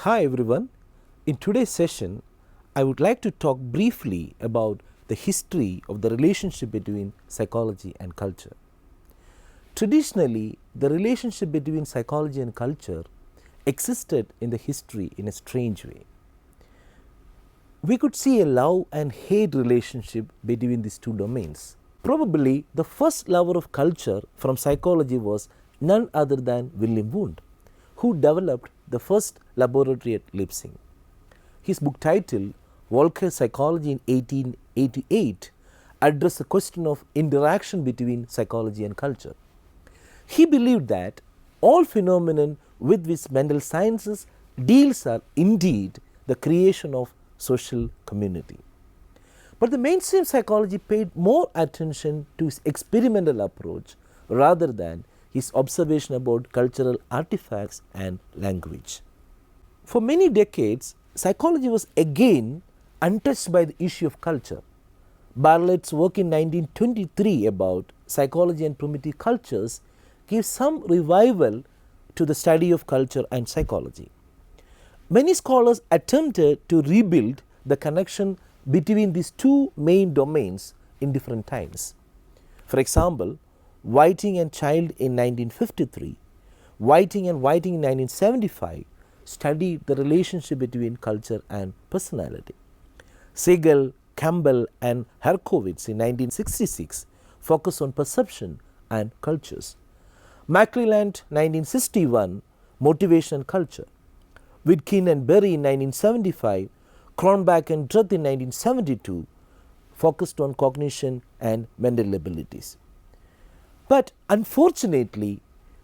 Hi everyone. In today's session, I would like to talk briefly about the history of the relationship between psychology and culture. Traditionally, the relationship between psychology and culture existed in the history in a strange way. We could see a love and hate relationship between these two domains. Probably the first lover of culture from psychology was none other than William Wundt, who developed the first laboratory at Leipzig. His book titled Volcker Psychology in 1888 addressed the question of interaction between psychology and culture. He believed that all phenomena with which mental sciences deals are indeed the creation of social community. But the mainstream psychology paid more attention to his experimental approach rather than his observation about cultural artifacts and language. For many decades, psychology was again untouched by the issue of culture. Bartlett's work in 1923 about psychology and primitive cultures gave some revival to the study of culture and psychology. Many scholars attempted to rebuild the connection between these two main domains in different times. For example, Whiting and Child in 1953, Whiting and Whiting in 1975 studied the relationship between culture and personality. Siegel, Campbell and Herkowitz in 1966 focused on perception and cultures. McClelland 1961, Motivation and Culture. Witkin and Berry in 1975, Cronbach and Druth in 1972 focused on cognition and mental abilities. But unfortunately,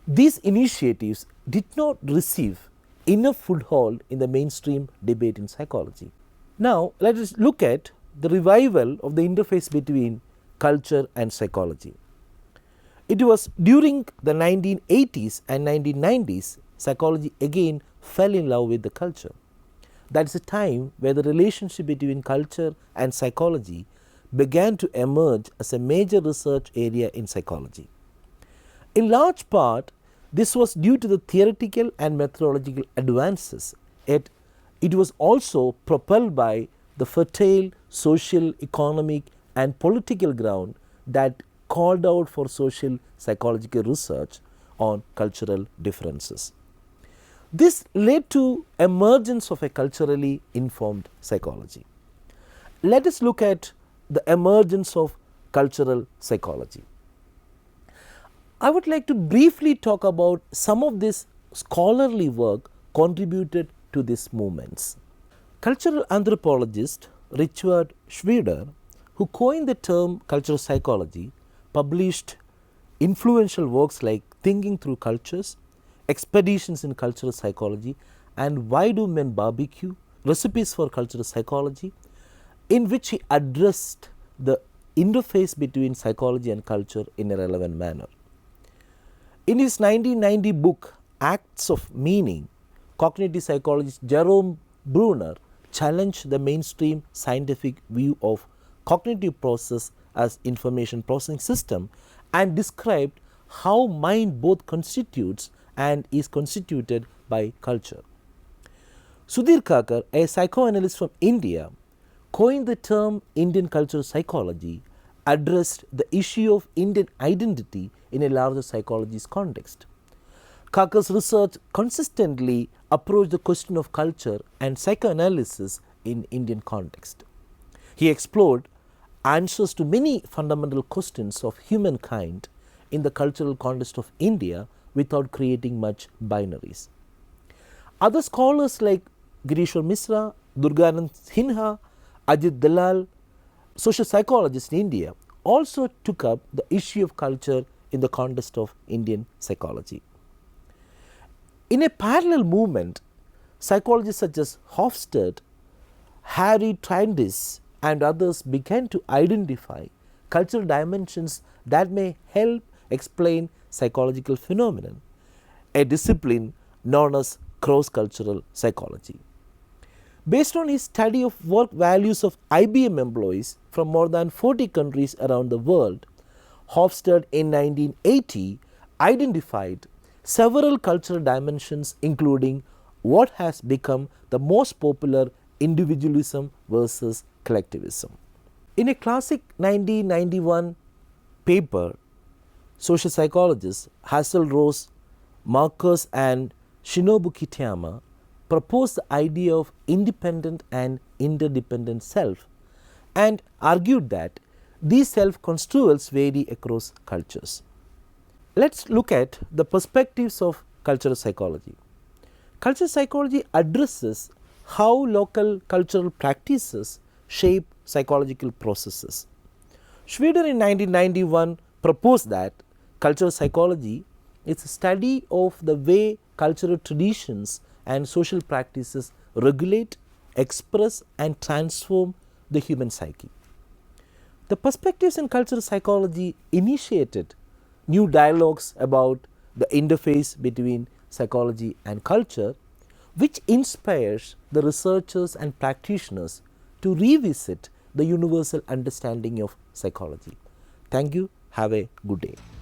these initiatives did not receive enough foothold in the mainstream debate in psychology. Now, let us look at the revival of the interface between culture and psychology. It was during the 1980s and 1990s psychology again fell in love with the culture. That is a time where the relationship between culture and psychology began to emerge as a major research area in psychology. In large part, this was due to the theoretical and methodological advances, yet it was also propelled by the fertile social, economic and political ground that called out for social psychological research on cultural differences. This led to emergence of a culturally informed psychology. Let us look at the emergence of cultural psychology. I would like to briefly talk about some of this scholarly work contributed to these movements. Cultural anthropologist Richard Schweder, who coined the term cultural psychology, published influential works like Thinking Through Cultures, Expeditions in Cultural Psychology and Why Do Men Barbecue? Recipes for Cultural Psychology, in which he addressed the interface between psychology and culture in a relevant manner. In his 1990 book Acts of Meaning, cognitive psychologist Jerome Bruner challenged the mainstream scientific view of cognitive process as information processing system and described how mind both constitutes and is constituted by culture. Sudhir Kakar, a psychoanalyst from India, coined the term Indian cultural psychology, addressed the issue of Indian identity in a larger psychologist context. Kakar's research consistently approached the question of culture and psychoanalysis in Indian context. He explored answers to many fundamental questions of humankind in the cultural context of India without creating much binaries. Other scholars like Girishwar Misra, Durganand Sinha, Ajit Dalal, social psychologists in India also took up the issue of culture in the context of Indian psychology. In a parallel movement, psychologists such as Hofstede, Harry Trindis and others began to identify cultural dimensions that may help explain psychological phenomena, a discipline known as cross-cultural psychology. Based on his study of work values of IBM employees from more than 40 countries around the world, Hofstede in 1980 identified several cultural dimensions including what has become the most popular individualism versus collectivism. In a classic 1991 paper, social psychologists Hazel Rose, Marcus and Shinobu Kitayama proposed the idea of independent and interdependent self and argued that these self-construals vary across cultures. Let's look at the perspectives of cultural psychology. Cultural psychology addresses how local cultural practices shape psychological processes. Schweder in 1991 proposed that cultural psychology is a study of the way cultural traditions and social practices regulate, express and transform the human psyche. The perspectives in cultural psychology initiated new dialogues about the interface between psychology and culture, which inspires the researchers and practitioners to revisit the universal understanding of psychology. Thank you. Have a good day.